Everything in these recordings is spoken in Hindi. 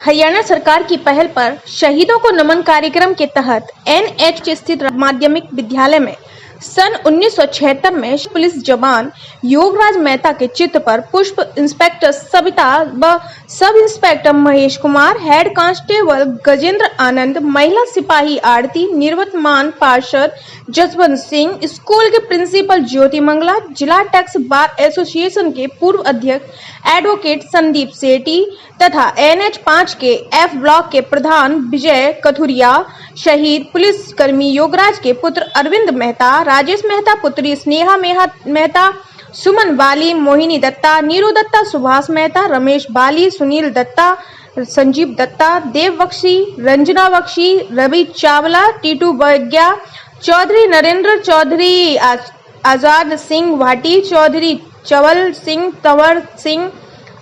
हरियाणा सरकार की पहल पर शहीदों को नमन कार्यक्रम के तहत एनएच स्थित माध्यमिक विद्यालय में सन 1976 में पुलिस जवान योगराज मेहता के चित्र पर पुष्प, इंस्पेक्टर सविता व sub inspector Mahesh Kumar, head constable Gajendra Anand, महिला सिपाही आरती, निवर्तमान पार्षद जसवंत सिंह, स्कूल के प्रिंसिपल ज्योति मंगला, जिला टैक्स बार एसोसिएशन के पूर्व अध्यक्ष एडवोकेट संदीप सेठी तथा एनएच 5 के एफ ब्लॉक के प्रधान विजय कथुरिया, शहीद पुलिस कर्मी योगराज के पुत्र अरविंद मेहता, राजेश मेहता पुत्री स्नेहा मेहता, सुमन बाली, मोहिनी दत्ता, नीरू दत्ता, सुभाष मेहता, रमेश बाली, सुनील दत्ता, संजीव दत्ता, देव बख्शी, रंजना बख्शी, रवि चावला, टीटू बग्या, चौधरी नरेंद्र चौधरी, आजाद सिंह भाटी, चौधरी चवल सिंह, तंवर सिंह,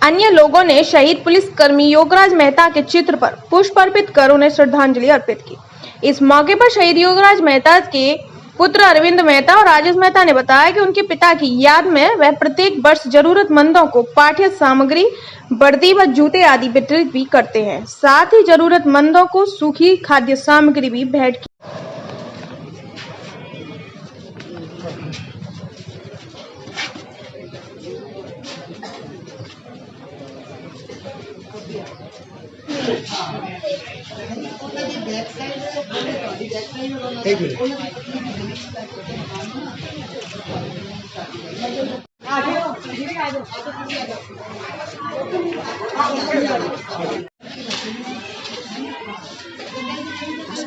अन्य लोगों ने शहीद पुलिस कर्मी योगराज मेहता के चित्र पर पुष्प अर्पित कर उन्हें श्रद्धांजलि अर्पित की। इस मौके पर शहीद योगराज मेहता के पुत्र अरविंद मेहता और राजेश मेहता ने बताया कि उनके पिता की याद में वह प्रत्येक वर्ष जरूरतमंदों को पाठ्य सामग्री, वर्दी व जूते आदि वितरित भी करते हैं। साथ ही जरूरतमंदों को सूखी खाद्य सामग्री भी भेंट की।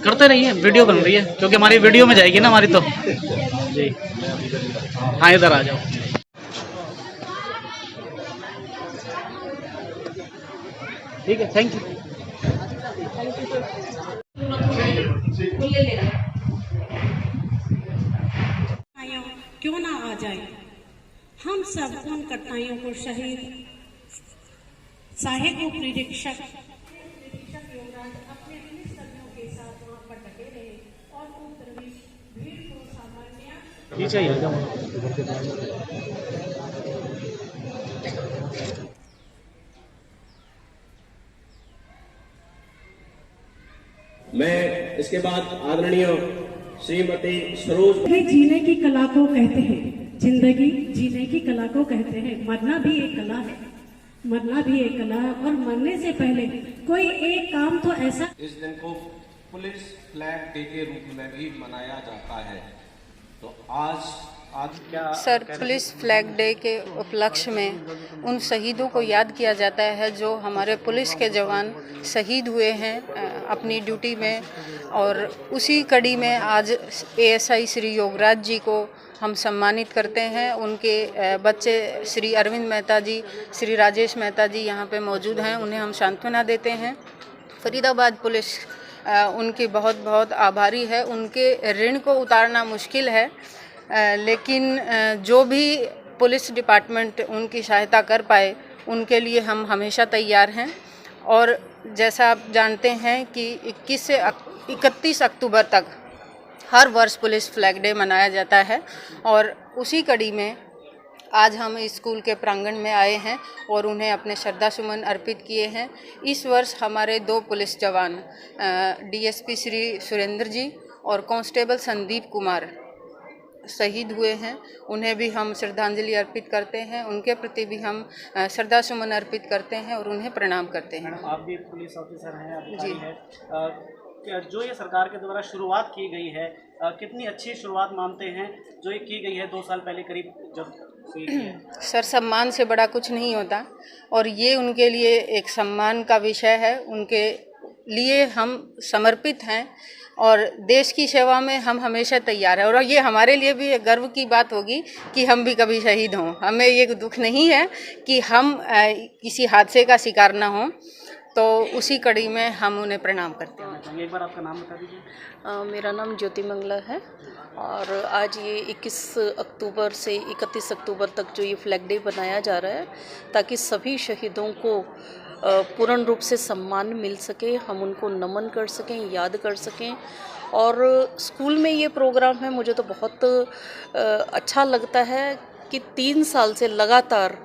करते रहिए, वीडियो बन रही है क्योंकि हमारी वीडियो में जाएगी ना हमारी तो जी। हाँ, इधर आ जाओ। ठीक है, थैंक यू। क्यों ना आ जाए, हम सब उन कठिनाइयों को शहीद साहिब को निरीक्षक योगराज अपने पुलिसकर्मियों के साथ वहां पर डटे रहे और उन भीड़ को सामान्य मैं इसके बाद आदरणीय श्रीमती सरोज जीने की कला को कहते हैं, जिंदगी जीने की कला को कहते हैं। मरना भी एक कला है, मरना भी एक कला है और मरने से पहले कोई एक काम तो ऐसा। इस दिन को पुलिस फ्लैग डे के रूप में भी मनाया जाता है। तो आज क्या सर, पुलिस फ्लैग डे के उपलक्ष्य में उन शहीदों को याद किया जाता है जो हमारे पुलिस के जवान शहीद हुए हैं अपनी ड्यूटी में, और उसी कड़ी में आज एएसआई श्री योगराज जी को हम सम्मानित करते हैं। उनके बच्चे श्री अरविंद मेहता जी, श्री राजेश मेहता जी यहाँ पे मौजूद हैं, उन्हें हम सांत्वना देते हैं। फरीदाबाद पुलिस उनकी बहुत बहुत आभारी है। उनके ऋण को उतारना मुश्किल है, लेकिन जो भी पुलिस डिपार्टमेंट उनकी सहायता कर पाए उनके लिए हम हमेशा तैयार हैं। और जैसा आप जानते हैं कि 21 से 31 अक्टूबर तक हर वर्ष पुलिस फ्लैग डे मनाया जाता है, और उसी कड़ी में आज हम स्कूल के प्रांगण में आए हैं और उन्हें अपने श्रद्धा सुमन अर्पित किए हैं। इस वर्ष हमारे 2 पुलिस जवान डीएसपी श्री सुरेंद्र जी और कांस्टेबल संदीप कुमार शहीद हुए हैं। उन्हें भी हम श्रद्धांजलि अर्पित करते हैं, उनके प्रति भी हम श्रद्धा सुमन अर्पित करते हैं और उन्हें प्रणाम करते हैं। आप भी पुलिस ऑफिसर हैं, अधिकारी हैं, जो ये सरकार के द्वारा शुरुआत की गई है, कितनी अच्छी शुरुआत मानते हैं जो ये की गई है 2 साल पहले करीब जब सर, सम्मान से बड़ा कुछ नहीं होता और ये उनके लिए एक सम्मान का विषय है। उनके लिए हम समर्पित हैं और देश की सेवा में हम हमेशा तैयार हैं। और ये हमारे लिए भी एक गर्व की बात होगी कि हम भी कभी शहीद हों। हमें ये दुख नहीं है कि हम किसी हादसे का शिकार ना हों, तो उसी कड़ी में हम उन्हें प्रणाम करते हैं। एक बार आपका नाम बता दीजिए। मेरा नाम ज्योति मंगला है और आज ये 21 अक्टूबर से 31 अक्टूबर तक जो ये फ्लैग डे बनाया जा रहा है ताकि सभी शहीदों को पूर्ण रूप से सम्मान मिल सके, हम उनको नमन कर सकें, याद कर सकें। और स्कूल में ये प्रोग्राम है, मुझे तो बहुत अच्छा लगता है कि 3 साल से लगातार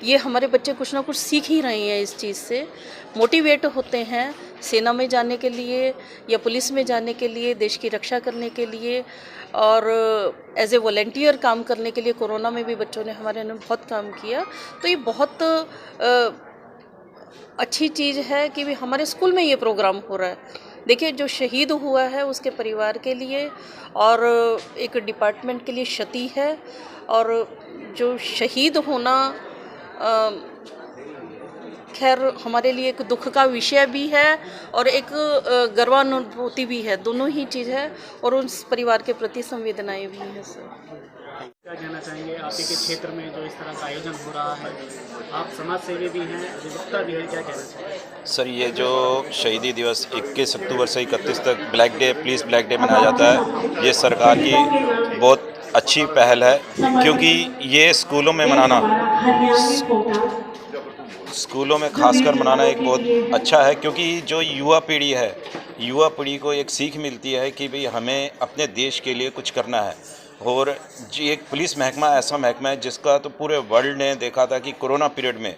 ये हमारे बच्चे कुछ ना कुछ सीख ही रहे हैं, इस चीज़ से मोटिवेट होते हैं सेना में जाने के लिए या पुलिस में जाने के लिए, देश की रक्षा करने के लिए और एज ए वॉलंटियर काम करने के लिए। कोरोना में भी बच्चों ने हमारे ने बहुत काम किया, तो ये बहुत अच्छी चीज़ है कि भी हमारे स्कूल में ये प्रोग्राम हो रहा है। देखिए, जो शहीद हुआ है उसके परिवार के लिए और एक डिपार्टमेंट के लिए क्षति है, और जो शहीद होना खैर हमारे लिए एक दुख का विषय भी है और एक गर्वानुभूति भी है, दोनों ही चीज़ है, और उस परिवार के प्रति संवेदनाएं भी हैं सर। क्या कहना चाहेंगे आप ही के क्षेत्र में जो इस तरह का आयोजन हो रहा है? आप समाज सेवी भी हैं, अधिवक्ता भी हैं, क्या कहना चाहेंगे? सर, ये जो शहीदी दिवस 21 अक्टूबर से 31 तक black day, police black day मनाया जाता है, ये सरकार की बहुत अच्छी पहल है, क्योंकि ये स्कूलों में मनाना, स्कूलों में खासकर मनाना एक बहुत अच्छा है, क्योंकि जो युवा पीढ़ी है, युवा पीढ़ी को एक सीख मिलती है कि भाई हमें अपने देश के लिए कुछ करना है। और जी, एक पुलिस महकमा ऐसा महकमा है जिसका तो पूरे वर्ल्ड ने देखा था कि कोरोना पीरियड में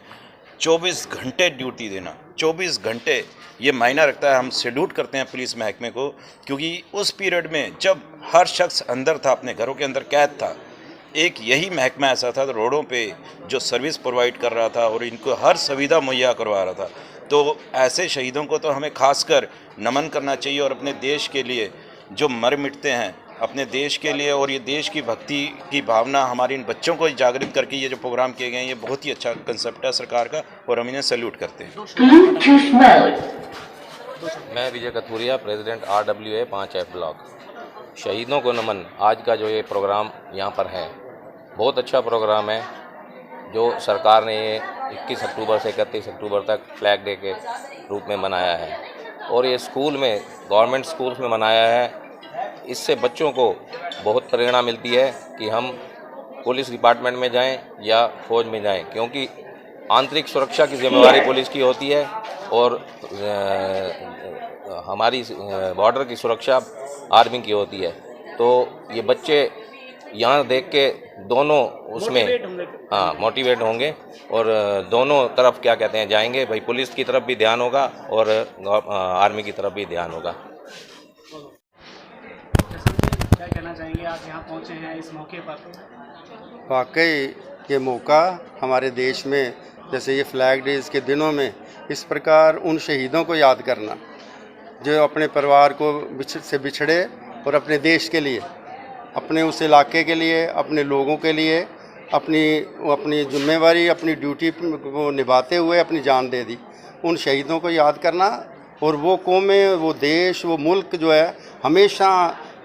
24 घंटे ड्यूटी देना, 24 घंटे, ये मायना रखता है। हम सैल्यूट करते हैं पुलिस महकमे को, क्योंकि उस पीरियड में जब हर शख्स अंदर था, अपने घरों के अंदर कैद था, एक यही महकमा ऐसा था तो रोडों पे जो सर्विस प्रोवाइड कर रहा था और इनको हर सुविधा मुहैया करवा रहा था। तो ऐसे शहीदों को तो हमें खासकर नमन करना चाहिए, और अपने देश के लिए जो मर मिटते हैं, अपने देश के लिए, और ये देश की भक्ति की भावना हमारे इन बच्चों को जागृत करके ये जो प्रोग्राम किए गए हैं, ये बहुत ही अच्छा कंसेप्ट है सरकार का, और हम इन्हें सैल्यूट करते हैं। मैं Vijay Kathuria, president RWA 5F block. शहीदों को नमन, आज का जो ये प्रोग्राम यहाँ पर है, बहुत अच्छा प्रोग्राम है जो सरकार ने ये 21 अक्टूबर से 31 अक्टूबर तक फ्लैग डे के रूप में मनाया है, और ये स्कूल में, गवर्नमेंट स्कूल्स में मनाया है। इससे बच्चों को बहुत प्रेरणा मिलती है कि हम पुलिस डिपार्टमेंट में जाएं या फौज में जाएं, क्योंकि आंतरिक सुरक्षा की जिम्मेवारी पुलिस की होती है और हमारी बॉर्डर की सुरक्षा आर्मी की होती है। तो ये बच्चे यहाँ देख के दोनों उसमें मोटिवेट होंगे और दोनों तरफ क्या कहते हैं जाएंगे, भाई पुलिस की तरफ भी ध्यान होगा और आर्मी की तरफ भी ध्यान होगा। क्या कहना चाहेंगे, आप यहाँ पहुँचे हैं इस मौके पर? वाकई ये मौका हमारे देश में, जैसे ये फ्लैग डेज के दिनों में इस प्रकार उन शहीदों को याद करना जो अपने परिवार को से बिछड़े और अपने देश के लिए, अपने उस इलाके के लिए, अपने लोगों के लिए अपनी जिम्मेवारी, अपनी ड्यूटी को निभाते हुए अपनी जान दे दी। उन शहीदों को याद करना, और वो कौमें, वो देश, वो मुल्क जो है हमेशा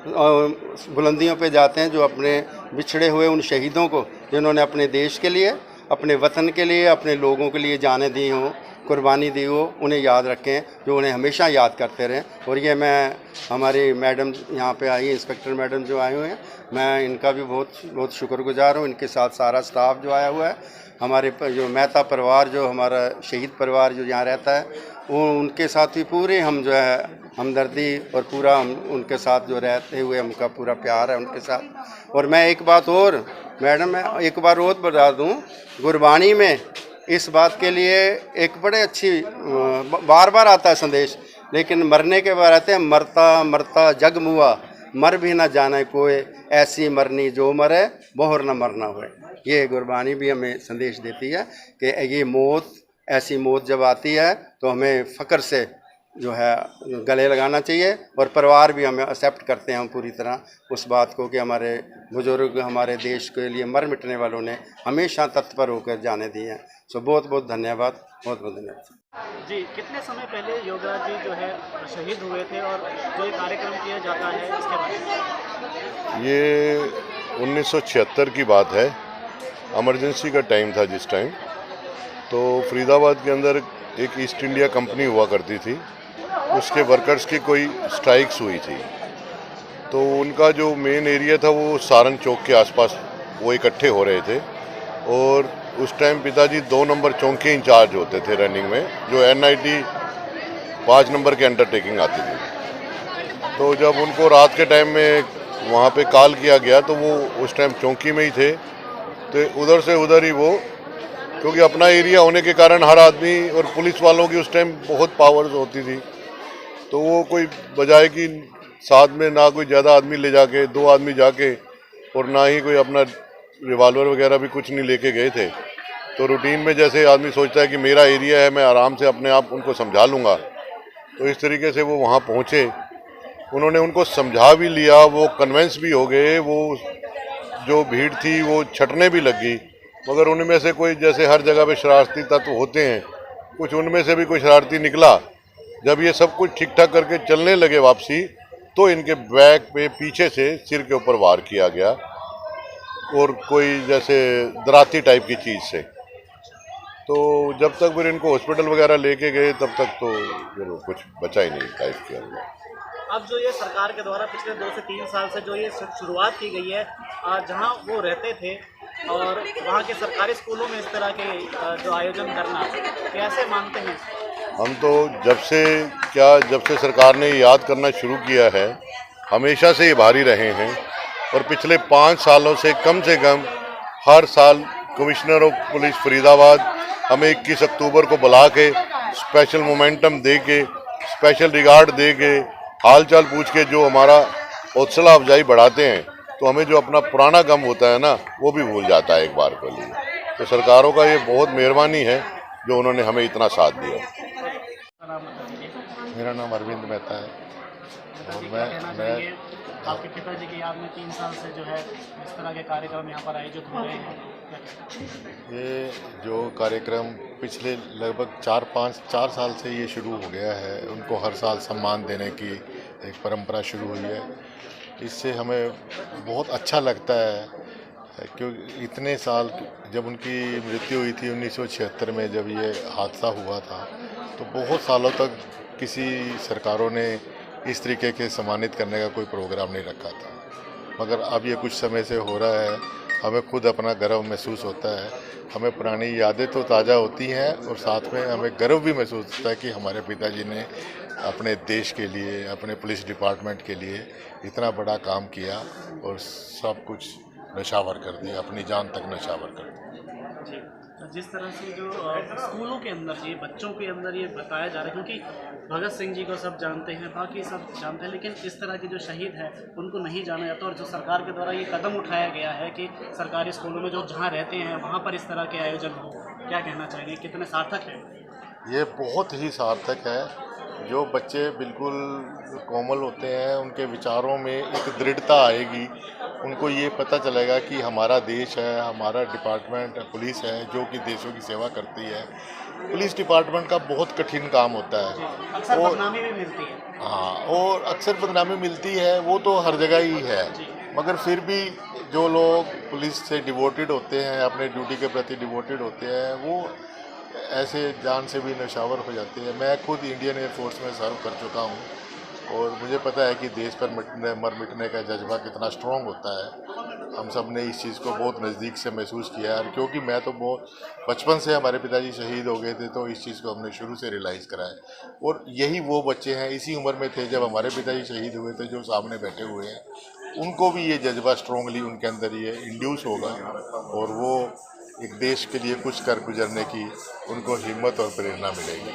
बुलंदियों पे जाते हैं, जो अपने बिछड़े हुए उन शहीदों को, जिन्होंने अपने देश के लिए, अपने वतन के लिए, अपने लोगों के लिए जानें दी हों, कुर्बानी दी हो, उन्हें याद रखें, जो उन्हें हमेशा याद करते रहें। और ये मैं, हमारी मैडम यहाँ पे आई, इंस्पेक्टर मैडम जो आए हुए हैं, मैं इनका भी बहुत बहुत शुक्रगुजार हूँ। इनके साथ सारा स्टाफ जो आया हुआ है, हमारे जो मेहता परिवार, जो हमारा शहीद परिवार जो यहाँ रहता है, वो उनके साथ भी पूरे हम जो है हमदर्दी और पूरा हम उनके साथ जो रहते हुए उनका पूरा प्यार है उनके साथ। और मैं एक बात और मैडम, मैं एक बार और बता दूँ, गुरबानी में इस बात के लिए एक बड़े अच्छी, बार बार आता है संदेश, लेकिन मरने के बाद आते हैं, मरता मरता जग मुआ, मर भी ना जाने कोई, ऐसी मरनी जो मरे बहुर न मरना हुए। ये गुरबानी भी हमें संदेश देती है कि ये मौत, ऐसी मौत जब आती है तो हमें फ़ख्र से जो है गले लगाना चाहिए, और परिवार भी हमें एक्सेप्ट करते हैं हम पूरी तरह उस बात को कि हमारे बुजुर्ग, हमारे देश के लिए मर मिटने वालों ने हमेशा तत्पर होकर जाने दिए हैं। सो बहुत बहुत धन्यवाद, बहुत बहुत धन्यवाद जी। कितने समय पहले योगराज जी जो है शहीद हुए थे, और जो ये कार्यक्रम किया जाता है इसके बारे में? ये 1976 की बात है, इमरजेंसी का टाइम था जिस टाइम। तो फरीदाबाद के अंदर एक ईस्ट इंडिया कंपनी हुआ करती थी, उसके वर्कर्स की कोई स्ट्राइक्स हुई थी, तो उनका जो मेन एरिया था वो सारन चौक के आसपास वो इकट्ठे हो रहे थे। और उस टाइम पिताजी 2 नंबर चौक के इंचार्ज होते थे रनिंग में, जो NIT 5 नंबर के अंडरटेकिंग आती थी। तो जब उनको रात के टाइम में वहाँ पे कॉल किया गया तो वो उस टाइम चौकी में ही थे, तो उधर से उधर ही वो, क्योंकि अपना एरिया होने के कारण हर आदमी और पुलिस वालों की उस टाइम बहुत पावर्स होती थी, तो वो कोई बजाय कि साथ में ना कोई ज़्यादा आदमी ले जाके, 2 आदमी जाके, और ना ही कोई अपना रिवॉल्वर वगैरह भी कुछ नहीं लेके गए थे। तो रूटीन में जैसे आदमी सोचता है कि मेरा एरिया है, मैं आराम से अपने आप उनको समझा लूँगा, तो इस तरीके से वो वहाँ पहुँचे। उन्होंने उनको समझा भी लिया, वो कन्विंस भी हो गए, वो जो भीड़ थी वो छटने भी लगी। मगर उनमें से कोई, जैसे हर जगह पे शरारती तत्व होते हैं, कुछ उनमें से भी कोई शरारती निकला। जब ये सब कुछ ठीक ठाक करके चलने लगे वापसी, तो इनके बैक पे पीछे से सिर के ऊपर वार किया गया, और कोई जैसे दराती टाइप की चीज़ से। तो जब तक फिर इनको हॉस्पिटल वगैरह लेके गए, तब तक तो फिर कुछ बचा ही नहीं टाइप किया गया। अब जो ये सरकार के द्वारा पिछले 2 से 3 साल से जो ये शुरुआत की गई है, जहां वो रहते थे और वहां के सरकारी स्कूलों में इस तरह के जो आयोजन करना, कैसे मानते हैं? हम तो जब से सरकार ने याद करना शुरू किया है, हमेशा से ये भारी रहे हैं, और पिछले 5 सालों से कम हर साल कमिश्नर ऑफ पुलिस फरीदाबाद हमें 21 अक्टूबर को बुला के स्पेशल मोमेंटम दे के, स्पेशल रिगार्ड दे के, हाल चाल पूछ के जो हमारा हौसला अफजाई बढ़ाते हैं, तो हमें जो अपना पुराना गम होता है ना, वो भी भूल जाता है एक बार के लिए। तो सरकारों का ये बहुत मेहरबानी है जो उन्होंने हमें इतना साथ दिया। मेरा नाम अरविंद मेहता है, और मैं आपके पिताजी की याद में 3 साल से जो है इस तरह के कार्यक्रम यहाँ पर आयोजित हो रहे हैं। ये जो कार्यक्रम पिछले लगभग 4 साल से ये शुरू हो गया है, उनको हर साल सम्मान देने की एक परंपरा शुरू हुई है। इससे हमें बहुत अच्छा लगता है, क्योंकि इतने साल जब उनकी मृत्यु हुई थी 1976 में, जब ये हादसा हुआ था, तो बहुत सालों तक किसी सरकारों ने इस तरीके के सम्मानित करने का कोई प्रोग्राम नहीं रखा था। मगर अब ये कुछ समय से हो रहा है, हमें खुद अपना गर्व महसूस होता है। हमें पुरानी यादें तो ताज़ा होती हैं, और साथ में हमें गर्व भी महसूस होता है कि हमारे पिताजी ने अपने देश के लिए, अपने पुलिस डिपार्टमेंट के लिए इतना बड़ा काम किया, और सब कुछ नशावर कर दिया, अपनी जान तक नशावर कर दी। जी, तो जिस तरह से जो स्कूलों के अंदर ये बच्चों के अंदर ये बताया जा रहा है, क्योंकि भगत सिंह जी को सब जानते हैं, बाकी सब जानते हैं, लेकिन इस तरह के जो शहीद हैं उनको नहीं जाना जाता। और जो सरकार के द्वारा ये कदम उठाया गया है कि सरकारी स्कूलों में जो जहाँ रहते हैं वहाँ पर इस तरह के आयोजन हो, क्या कहना चाहेंगे, कितने सार्थक है? ये बहुत ही सार्थक है। जो बच्चे बिल्कुल कोमल होते हैं, उनके विचारों में एक दृढ़ता आएगी, उनको ये पता चलेगा कि हमारा देश है, हमारा डिपार्टमेंट पुलिस है जो कि देशों की सेवा करती है। पुलिस डिपार्टमेंट का बहुत कठिन काम होता है, अक्सर बदनामी भी मिलती है। हाँ, और अक्सर बदनामी मिलती है, वो तो हर जगह ही है। मगर फिर भी जो लोग पुलिस से डिवोटेड होते हैं, अपने ड्यूटी के प्रति डिवोटेड होते हैं, वो ऐसे जान से भी नशावर हो जाते हैं। मैं खुद इंडियन एयरफोर्स में सर्व कर चुका हूँ, और मुझे पता है कि देश पर मर मिटने का जज्बा कितना स्ट्रॉन्ग होता है। हम सब ने इस चीज़ को बहुत नज़दीक से महसूस किया है, क्योंकि मैं तो बहुत बचपन से, हमारे पिताजी शहीद हो गए थे, तो इस चीज़ को हमने शुरू से रियलाइज़ करा है। और यही वो बच्चे हैं, इसी उम्र में थे जब हमारे पिताजी शहीद हुए थे, जो सामने बैठे हुए हैं, उनको भी ये जज्बा स्ट्रॉन्गली उनके अंदर ये इंड्यूस होगा, और वो एक देश के लिए कुछ कर गुजरने की उनको हिम्मत और प्रेरणा मिलेगी।